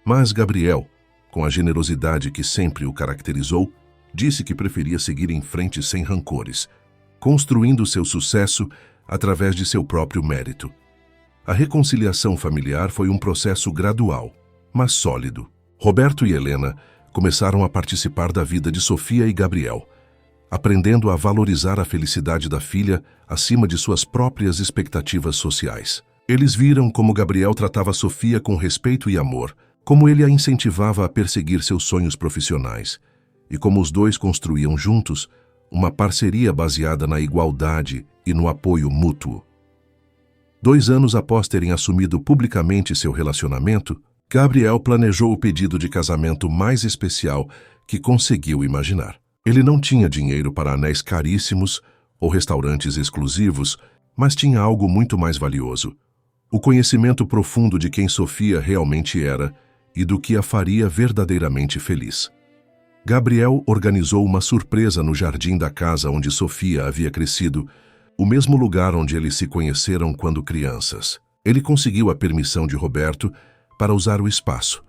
mas Gabriel, com a generosidade que sempre o caracterizou, disse que preferia seguir em frente sem rancores, construindo seu sucesso através de seu próprio mérito. A reconciliação familiar foi um processo gradual, mas sólido. Roberto e Helena começaram a participar da vida de Sofia e Gabriel, aprendendo a valorizar a felicidade da filha acima de suas próprias expectativas sociais. Eles viram como Gabriel tratava Sofia com respeito e amor, como ele a incentivava a perseguir seus sonhos profissionais, e como os dois construíam juntos uma parceria baseada na igualdade e no apoio mútuo. 2 anos após terem assumido publicamente seu relacionamento, Gabriel planejou o pedido de casamento mais especial que conseguiu imaginar. Ele não tinha dinheiro para anéis caríssimos ou restaurantes exclusivos, mas tinha algo muito mais valioso: o conhecimento profundo de quem Sofia realmente era e do que a faria verdadeiramente feliz. Gabriel organizou uma surpresa no jardim da casa onde Sofia havia crescido, o mesmo lugar onde eles se conheceram quando crianças. Ele conseguiu a permissão de Roberto para usar o espaço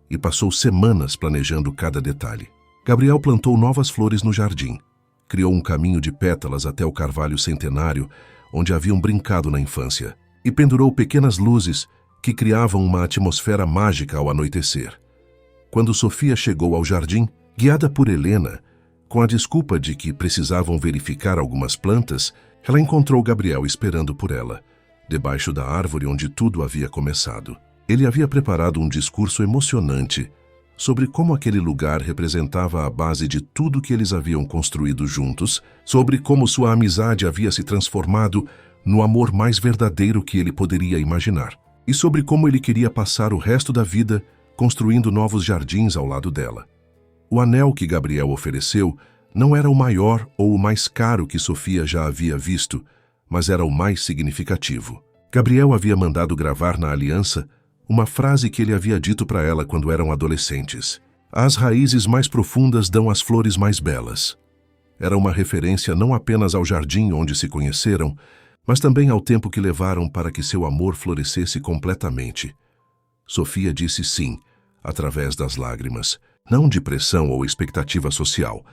e passou semanas planejando cada detalhe. Gabriel plantou novas flores no jardim, criou um caminho de pétalas até o carvalho centenário onde haviam brincado na infância e pendurou pequenas luzes que criavam uma atmosfera mágica ao anoitecer. Quando Sofia chegou ao jardim, guiada por Helena, com a desculpa de que precisavam verificar algumas plantas, ela encontrou Gabriel esperando por ela, debaixo da árvore onde tudo havia começado. Ele havia preparado um discurso emocionante sobre como aquele lugar representava a base de tudo que eles haviam construído juntos, sobre como sua amizade havia se transformado no amor mais verdadeiro que ele poderia imaginar, e sobre como ele queria passar o resto da vida construindo novos jardins ao lado dela. O anel que Gabriel ofereceu não era o maior ou o mais caro que Sofia já havia visto, mas era o mais significativo. Gabriel havia mandado gravar na aliança uma frase que ele havia dito para ela quando eram adolescentes: "As raízes mais profundas dão as flores mais belas." Era uma referência não apenas ao jardim onde se conheceram, mas também ao tempo que levaram para que seu amor florescesse completamente. Sofia disse sim, através das lágrimas, não de pressão ou expectativa social,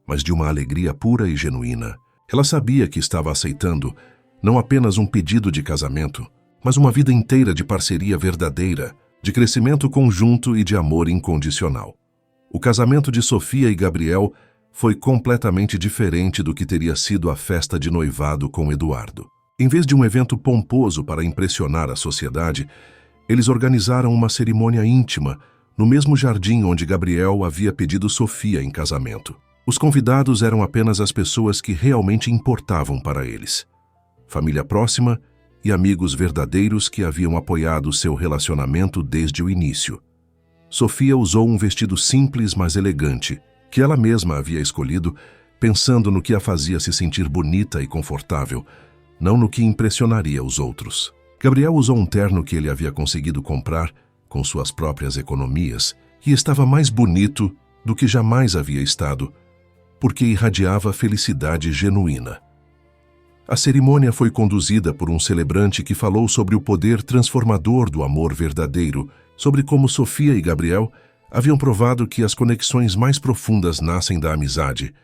mas de uma alegria pura e genuína. Ela sabia que estava aceitando não apenas um pedido de casamento, mas uma vida inteira de parceria verdadeira, de crescimento conjunto e de amor incondicional. O casamento de Sofia e Gabriel foi completamente diferente do que teria sido a festa de noivado com Eduardo. Em vez de um evento pomposo para impressionar a sociedade, eles organizaram uma cerimônia íntima no mesmo jardim onde Gabriel havia pedido Sofia em casamento. Os convidados eram apenas as pessoas que realmente importavam para eles: família próxima e amigos verdadeiros que haviam apoiado seu relacionamento desde o início. Sofia usou um vestido simples, mas elegante, que ela mesma havia escolhido, pensando no que a fazia se sentir bonita e confortável, não no que impressionaria os outros. Gabriel usou um terno que ele havia conseguido comprar com suas próprias economias e estava mais bonito do que jamais havia estado, porque irradiava felicidade genuína. A cerimônia foi conduzida por um celebrante que falou sobre o poder transformador do amor verdadeiro, sobre como Sofia e Gabriel haviam provado que as conexões mais profundas nascem da amizade,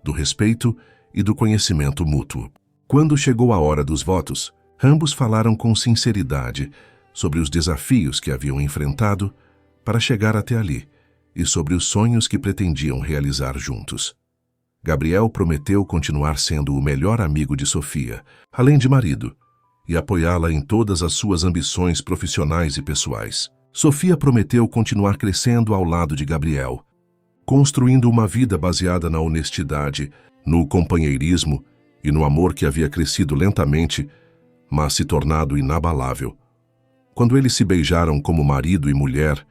do respeito e do conhecimento mútuo. Quando chegou a hora dos votos, ambos falaram com sinceridade sobre os desafios que haviam enfrentado para chegar até ali e sobre os sonhos que pretendiam realizar juntos. Gabriel prometeu continuar sendo o melhor amigo de Sofia, além de marido, e apoiá-la em todas as suas ambições profissionais e pessoais. Sofia prometeu continuar crescendo ao lado de Gabriel, construindo uma vida baseada na honestidade, no companheirismo e no amor que havia crescido lentamente, mas se tornado inabalável. Quando eles se beijaram como marido e mulher,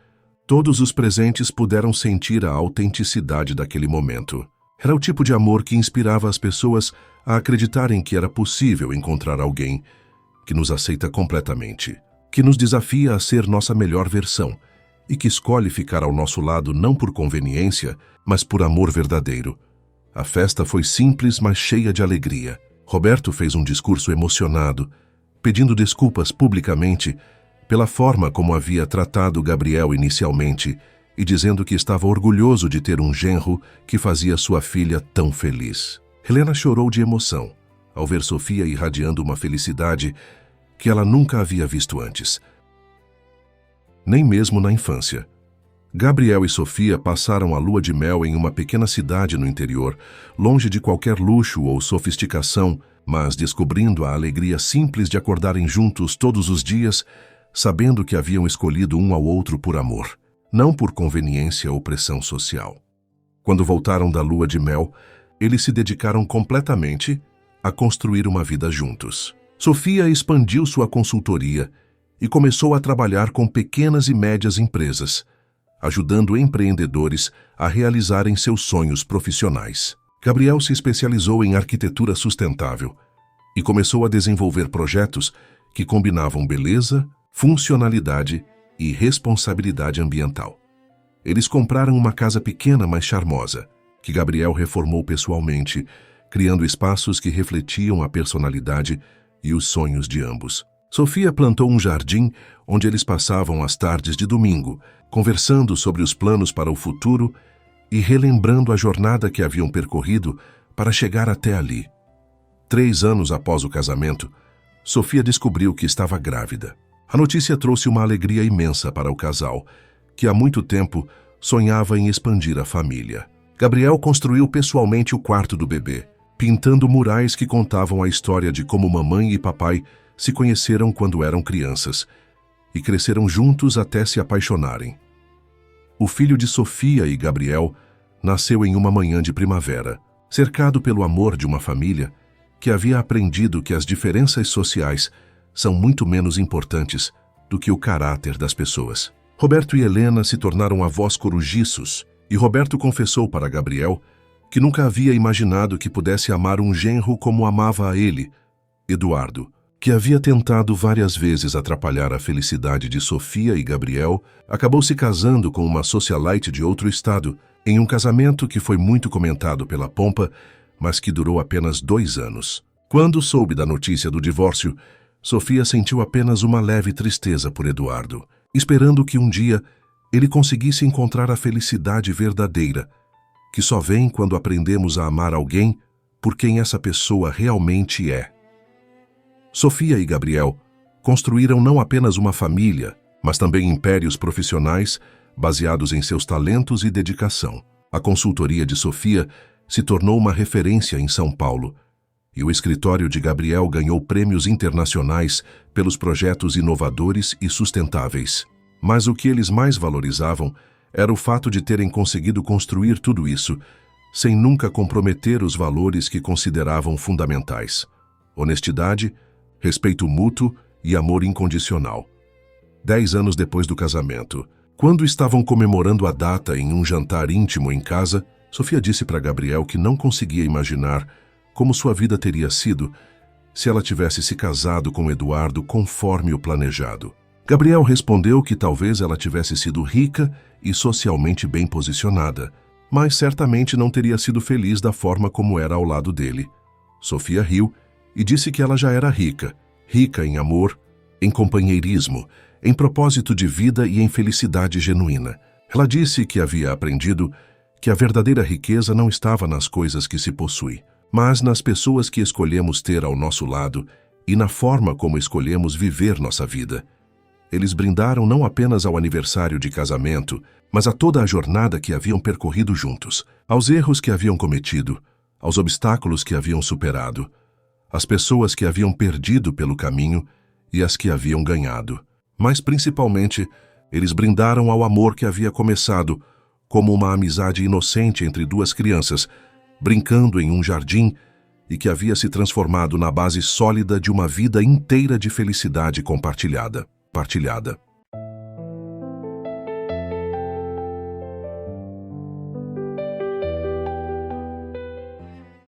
todos os presentes puderam sentir a autenticidade daquele momento. Era o tipo de amor que inspirava as pessoas a acreditarem que era possível encontrar alguém que nos aceita completamente, que nos desafia a ser nossa melhor versão e que escolhe ficar ao nosso lado não por conveniência, mas por amor verdadeiro. A festa foi simples, mas cheia de alegria. Roberto fez um discurso emocionado, pedindo desculpas publicamente pela forma como havia tratado Gabriel inicialmente e dizendo que estava orgulhoso de ter um genro que fazia sua filha tão feliz. Helena chorou de emoção ao ver Sofia irradiando uma felicidade que ela nunca havia visto antes, nem mesmo na infância. Gabriel e Sofia passaram a lua de mel em uma pequena cidade no interior, longe de qualquer luxo ou sofisticação, mas descobrindo a alegria simples de acordarem juntos todos os dias, sabendo que haviam escolhido um ao outro por amor, não por conveniência ou pressão social. Quando voltaram da lua de mel, eles se dedicaram completamente a construir uma vida juntos. Sofia expandiu sua consultoria e começou a trabalhar com pequenas e médias empresas, ajudando empreendedores a realizarem seus sonhos profissionais. Gabriel se especializou em arquitetura sustentável e começou a desenvolver projetos que combinavam beleza, funcionalidade e responsabilidade ambiental. Eles compraram uma casa pequena, mas charmosa, que Gabriel reformou pessoalmente, criando espaços que refletiam a personalidade e os sonhos de ambos. Sofia plantou um jardim onde eles passavam as tardes de domingo, conversando sobre os planos para o futuro e relembrando a jornada que haviam percorrido para chegar até ali. 3 anos após o casamento, Sofia descobriu que estava grávida. A notícia trouxe uma alegria imensa para o casal, que há muito tempo sonhava em expandir a família. Gabriel construiu pessoalmente o quarto do bebê, pintando murais que contavam a história de como mamãe e papai se conheceram quando eram crianças e cresceram juntos até se apaixonarem. O filho de Sofia e Gabriel nasceu em uma manhã de primavera, cercado pelo amor de uma família que havia aprendido que as diferenças sociais são muito menos importantes do que o caráter das pessoas. Roberto e Helena se tornaram avós corujiços, e Roberto confessou para Gabriel que nunca havia imaginado que pudesse amar um genro como amava a ele, Eduardo, que havia tentado várias vezes atrapalhar a felicidade de Sofia e Gabriel, acabou se casando com uma socialite de outro estado, em um casamento que foi muito comentado pela pompa, mas que durou apenas 2 anos. Quando soube da notícia do divórcio, Sofia sentiu apenas uma leve tristeza por Eduardo, esperando que um dia ele conseguisse encontrar a felicidade verdadeira, que só vem quando aprendemos a amar alguém por quem essa pessoa realmente é. Sofia e Gabriel construíram não apenas uma família, mas também impérios profissionais baseados em seus talentos e dedicação. A consultoria de Sofia se tornou uma referência em São Paulo, e o escritório de Gabriel ganhou prêmios internacionais pelos projetos inovadores e sustentáveis. Mas o que eles mais valorizavam era o fato de terem conseguido construir tudo isso sem nunca comprometer os valores que consideravam fundamentais: honestidade, respeito mútuo e amor incondicional. 10 anos depois do casamento, quando estavam comemorando a data em um jantar íntimo em casa, Sofia disse para Gabriel que não conseguia imaginar como sua vida teria sido se ela tivesse se casado com Eduardo conforme o planejado. Gabriel respondeu que talvez ela tivesse sido rica e socialmente bem posicionada, mas certamente não teria sido feliz da forma como era ao lado dele. Sofia riu e disse que ela já era rica, rica em amor, em companheirismo, em propósito de vida e em felicidade genuína. Ela disse que havia aprendido que a verdadeira riqueza não estava nas coisas que se possui, mas nas pessoas que escolhemos ter ao nosso lado e na forma como escolhemos viver nossa vida. Eles brindaram não apenas ao aniversário de casamento, mas a toda a jornada que haviam percorrido juntos, aos erros que haviam cometido, aos obstáculos que haviam superado, às pessoas que haviam perdido pelo caminho e as que haviam ganhado. Mas, principalmente, eles brindaram ao amor que havia começado como uma amizade inocente entre 2 crianças, brincando em um jardim, e que havia se transformado na base sólida de uma vida inteira de felicidade compartilhada.